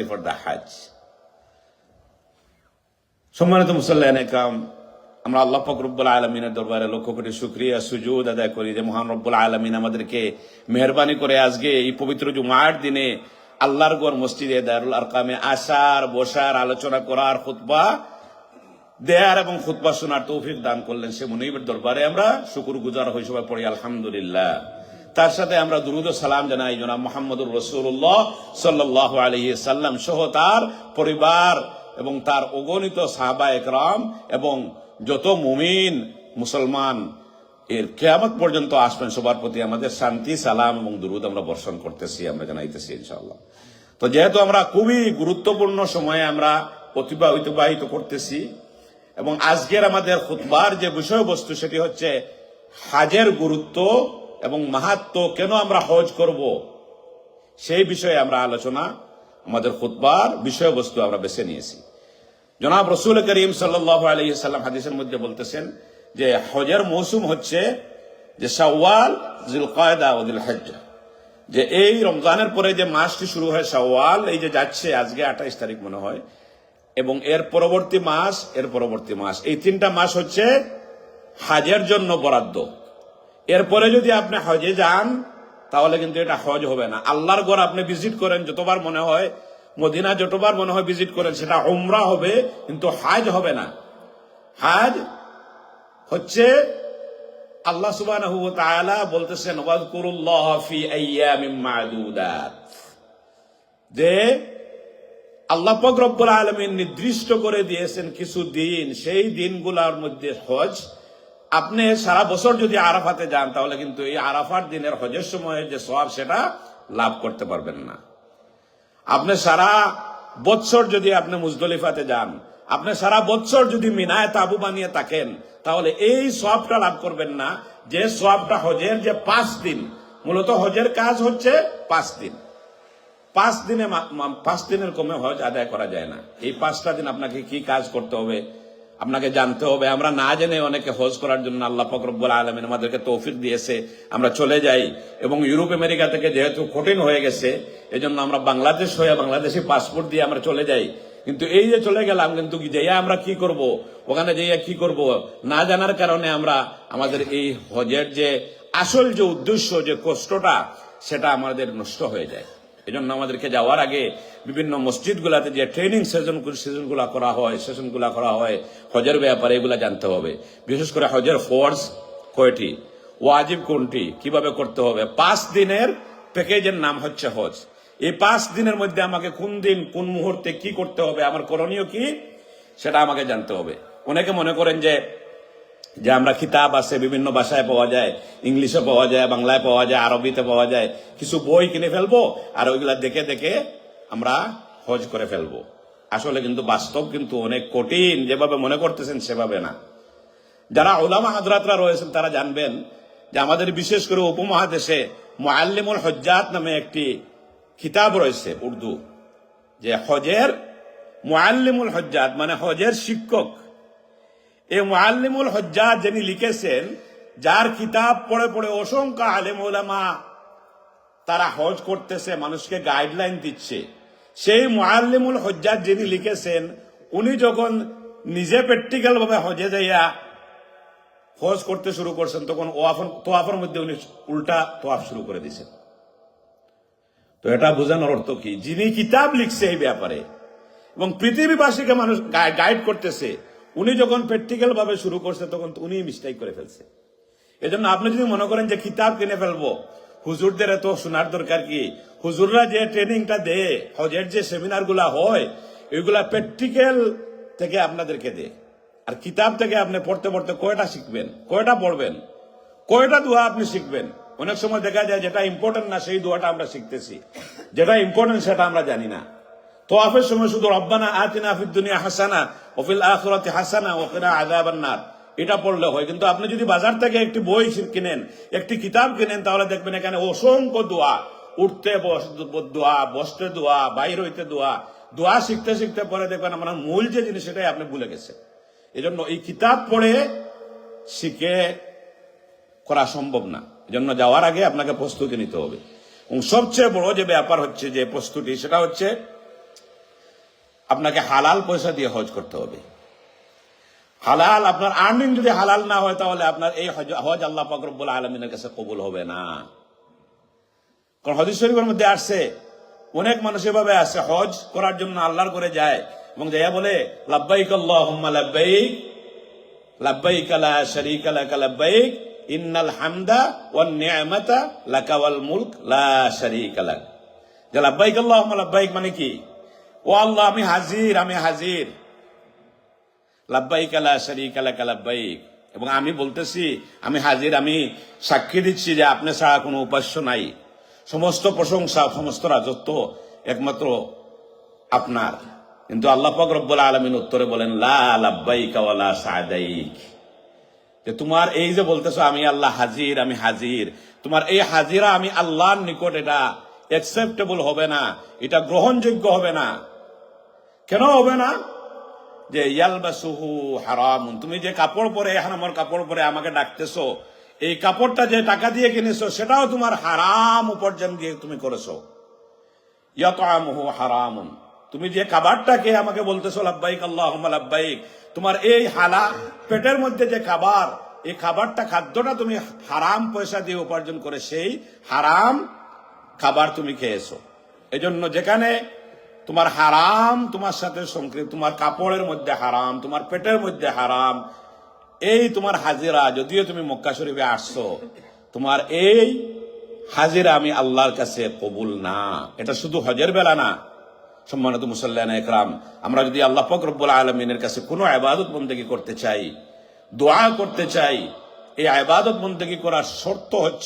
for the Hajj. সম্মানিত মুসল্লিয়ানে কিরাম, আমরা আল্লাহ পাক রব্বুল আলামিনের দরবারে লক্ষ কোটি শুকরিয়া সুজুদ আদায় করি যে মহান রব্বুল আলামিন আমাদেরকে মেহেরবানি করে আজকে এই পবিত্র জুমার দিনে আল্লাহর ঘর মসজিদে দারুল আরকামে আসার, বসার, আলোচনা করার, খুতবা দেয়ার এবং খুতবা শোনার তৌফিক দান করলেন। সে মুনিবের দরবারে আমরা শুকরগুজার হই, সবাই পড়ি আলহামদুলিল্লাহ। তার সাথে আমরা দুরুদ ও সালাম জানাই জনাব মুহাম্মদুর রাসূলুল্লাহ সাল্লাল্লাহু আলাইহি সাল্লাম সহ তার পরিবার এবং তার অগণিত সাহাবা একরাম এবং যত মুমিন মুসলমান এর কিয়ামত পর্যন্ত আসবেন সবার প্রতি আমাদের শান্তি, সালাম এবং দুরুদ আমরা বর্ষণ করতেছি, আমরা জানাইতেছি ইনশাআল্লাহ। তো যেহেতু আমরা খুবই গুরুত্বপূর্ণ সময়ে আমরা অতিবাহিত করতেছি এবং আজকের আমাদের খুতবার যে বিষয়বস্তু সেটি হচ্ছে হজের গুরুত্ব এবং মাহাত্ম্য, কেন আমরা হজ করব সেই বিষয়ে আমরা আলোচনা, আমাদের খুতবার বিষয়বস্তু আমরা বেছে নিয়েছি। জনাব রাসূল করিম সাল্লাল্লাহু আলাইহি সাল্লাম হাদিসের মধ্যে বলতেছেন যে হজের মৌসুম হচ্ছে যে শাওয়াল, জিলকায়দা ও জিলহজ্জা, যে এই রমজানের পরে যে মাসটি শুরু হয় শাওয়াল, এই যে যাচ্ছে আজকে 28 তারিখ মনে হয়, এবং এর পরবর্তী মাস, এই 3টা মাস হচ্ছে হজের জন্য বরাদ্দ। এরপরে যদি আপনি হজে যান তাহলে কিন্তু এটা হজ হবে না। আল্লাহর ঘর আপনি ভিজিট করেন যতবার মনে হয়, মদিনা যতবার মনে হয় ভিজিট করেন, সেটা উমরা হবে, কিন্তু হজ হবে না। হজ হচ্ছে আল্লাহ সুবহানাহু ওয়া তাআলা বলতেছেন ওয়াজকুরুল্লাহ ফি আইয়ামিম মা'দুদাত, যে আল্লাহ পাক রব্বুল আলামিন নির্দিষ্ট করে দিয়েছেন কিছু দিন, সেই দিনগুলোর মধ্যে হজ। আপনি সারা বছর যদি আরাফাতে যান তাহলে কিন্তু এই আরাফার দিনের হজের সময় যে সওয়াব সেটা লাভ করতে পারবেন না। আপনি সারা বছর যদি আপনি মুজদলিফাতে যান, আপনি সারা বছর যদি মিনায় তাবু বানিয়ে থাকেন, তাহলে এই সওয়াবটা লাভ করবেন না, যে সওয়াবটা হজের যে 5 দিন, মূলত হজের কাজ হচ্ছে 5 দিন। 5 দিনের কমে হজ আদায় করা যায় না। এই 5টা দিন আপনাকে কি কাজ করতে হবে আপনাকে জানতে হবে। আমরা না জেনে অনেকে হজ করার জন্য আল্লাহ পাক রব্বুল আলামিন আমাদেরকে তৌফিক দিয়েছে, আমরা চলে যাই, এবং ইউরোপ আমেরিকা থেকে যেহেতু কঠিন হয়ে গেছে এজন্য আমরা বাংলাদেশ হয়ে বাংলাদেশি পাসপোর্ট দিয়ে আমরা চলে যাই। কিন্তু এই যে চলে গেলাম, কিন্তু যাইয়া আমরা কি করব, ওখানে যাইয়া কি করব না জানার কারণে আমরা আমাদের এই হজের যে আসল যে উদ্দেশ্য, যে কষ্টটা, সেটা আমাদের নষ্ট হয়ে যায়। এজন্য আমাদেরকে যাওয়ার আগে বিভিন্ন মসজিদগুলাতে যে ট্রেনিং সেশনগুলা করা হয় হজের ব্যাপারে, এগুলা জানতে হবে। বিশেষ করে হজের ফরজ কয়টি, ওয়াজিব কোনটি, কিভাবে করতে হবে। 5 দিনের প্যাকেজের নাম হচ্ছে হজ। এই 5 দিনের মধ্যে আমাকে কোন দিন কোন মুহূর্তে কি করতে হবে, আমার করণীয় কি, সেটা আমাকে জানতে হবে। অনেকে মনে করেন যে আমরা কিতাব আছে, বিভিন্ন ভাষায় পাওয়া যায়, ইংলিশে পাওয়া যায়, বাংলায় পাওয়া যায়, আরবিতে পাওয়া যায়, কিছু বই কিনে ফেলবো আর ওইগুলা দেখে দেখে আমরা হজ করে ফেলবো। আসলে কিন্তু বাস্তব কিন্তু অনেক কঠিন, যেভাবে মনে করতেছেন সেভাবে না। যারা উলামা হযরতরা রয়েছেন তারা জানবেন যে আমাদের বিশেষ করে উপমহাদেশে মুআল্লিমুল হুজ্জাত নামে একটি কিতাব রয়েছে উর্দু, যে হজের মুআল্লিমুল হুজ্জাত মানে হজের শিক্ষক। এই মুআল্লিমুল হুজ্জাত যিনি লিখেছেন, যার কিতাব পড়ে পড়ে অসংখ্য আলেম ওলামা তারা হজ করতেছে, মানুষকে গাইডলাইন দিচ্ছে, সেই মুআল্লিমুল হুজ্জাত যিনি লিখেছেন, উনি যখন নিজে প্র্যাকটিক্যাল ভাবে হজে যাইয়া হজ করতে শুরু করছেন, তখন তোয়াফের মধ্যে উনি উল্টা তোয়াফ শুরু করে দিয়েছেন। তো এটা বোঝানোর অর্থ কি, যিনি কিতাব লিখছে এই ব্যাপারে এবং পৃথিবীবাসীকে মানুষ গাইড করতেছে, উনি যখন প্র্যাকটিক্যাল ভাবে শুরু করছে তখন উনি মিস্টেক করে ফেলছে। এজন্য আপনি যদি মনে করেন যে কিতাব কিনে ফেলবো, হুজুরদের এত শোনার দরকার কি? হুজুররা যে ট্রেনিংটা দেয়, হজের যে সেমিনার গুলা হয়, এগুলা প্র্যাকটিক্যাল থেকে আপনাদেরকে দেয়। আর কিতাব থেকে আপনি পড়তে পড়তে কয়টা শিখবেন, কয়টা পড়বেন, কয়টা দোয়া আপনি শিখবেন? অনেক সময় দেখা যায় যেটা ইম্পর্টেন্ট না সেই দোয়াটা আমরা শিখতেছি, যেটা ইম্পর্টেন্ট সেটা আমরা জানি না। তোয়াফের সময় শুধু রব্বানা আতিনা ফিদ দুনিয়া হাসানা ওয়া ফিল আখিরাতি হাসানা ওয়া কিনা আযাবান নার এটা পড়লে হয়। কিন্তু আপনি যদি বাজার থেকে একটি বই কিনেন, একটি কিতাব কিনেন, তাহলে দেখবেন এখানে অসংখ্য দোয়া, উঠতে দোয়া, বসতে দোয়া, বাইর হইতে দোয়া, দোয়া শিখতে শিখতে পরে দেখবেন আমার মূল যে জিনিস সেটাই আপনি ভুলে গেছেন। এজন্য এই কিতাব পড়ে শিখে করা সম্ভব না। এজন্য যাওয়ার আগে আপনাকে প্রস্তুতি নিতে হবে। এবং সবচেয়ে বড় যে ব্যাপার হচ্ছে যে প্রস্তুতি, সেটা হচ্ছে আপনাকে হালাল পয়সা দিয়ে হজ করতে হবে। হালাল, আপনার আর্নিং যদি হালাল না হয় তাহলে আপনার এই হজ আল্লাহ পাক রব্বুল আলামিনের কাছে কবুল হবে না। কারণ হাদিস শরীফের মধ্যে আসছে, অনেক মানুষ এভাবে আসে হজ করার জন্য আল্লাহর করে যায় এবং যাইয়া বলে লাব্বাইক আল্লাহুম্মা লাব্বাইক লাব্বাইক লা শারীকা লাকা লাব্বাইক ইন্নাল হামদা ওয়ান নি'মাতা লাকা ওয়াল মুলক লা শারীকা লাক। যে লাব্বাইক আল্লাহুম্মা লাব্বাইক মানে কি? ও আল্লাহ, আমি হাজির লাব্বাইক লা শারীকা লাকা লাব্বাইক, এবং আমি বলতেছি আমি হাজির, আমি সাক্ষী দিচ্ছি যে আপনি ছাড়া কোনো উপাস্য নাই, সমস্ত প্রশংসা সমস্ত রাজত্ব একমাত্র আপনার। কিন্তু আল্লাহ পাক রব্বুল আলামিন উত্তরে বলেন লা লাব্বাইকা ওয়া লা সাদাইক, যে তোমার এই যে বলতেছো আমি আল্লাহ হাজির, তোমার এই হাজিরা আমি আল্লাহর নিকট এটা অ্যাকসেপ্টেবল হবে না, এটা গ্রহণযোগ্য হবে না। কেন হবে না? যে ইয়ালবাসুহু হারামুন, তুমি যে কাপড় পরে হারামের কাপড় পরে আমাকে ডাকতেছো, এই কাপড়টা যে টাকা দিয়ে কিনেছো সেটাও তোমার হারাম উপার্জন দিয়ে তুমি করেছো। ইয়াতআমুহু হারামুন, তুমি যে খাবারটাকে আমাকে বলতেছো লাব্বাইক আল্লাহুম্মা লাব্বাইক, তোমার এই পেটের মধ্যে যে খাবার, এই খাবারটা খাদ্যটা তুমি হারাম পয়সা দিয়ে উপার্জন করে সেই হারাম খাবার তুমি খেয়েছো। এজন্য যেখানে তোমার হারাম তোমার সাথে সংকৃত, তোমার কাপড়ের মধ্যে হারাম, তোমার পেটের মধ্যে হারাম, এই তোমার হাজিরা, যদিও তুমি মক্কা শরীফে আসছো, তোমার এই হাজিরা আমি আল্লাহর কাছে কবুল না। এটা শুধু হজের বেলা না, সম্মানিত মুসল্লিয়ান ইকরাম, আমরা যদি আল্লাহ পাক রব্বুল আলামিনের কাছে কোনো ইবাদত বন্দেগী করতে চাই, দোয়া করতে চাই, এই ইবাদত বন্দেগী করার শর্ত হচ্ছে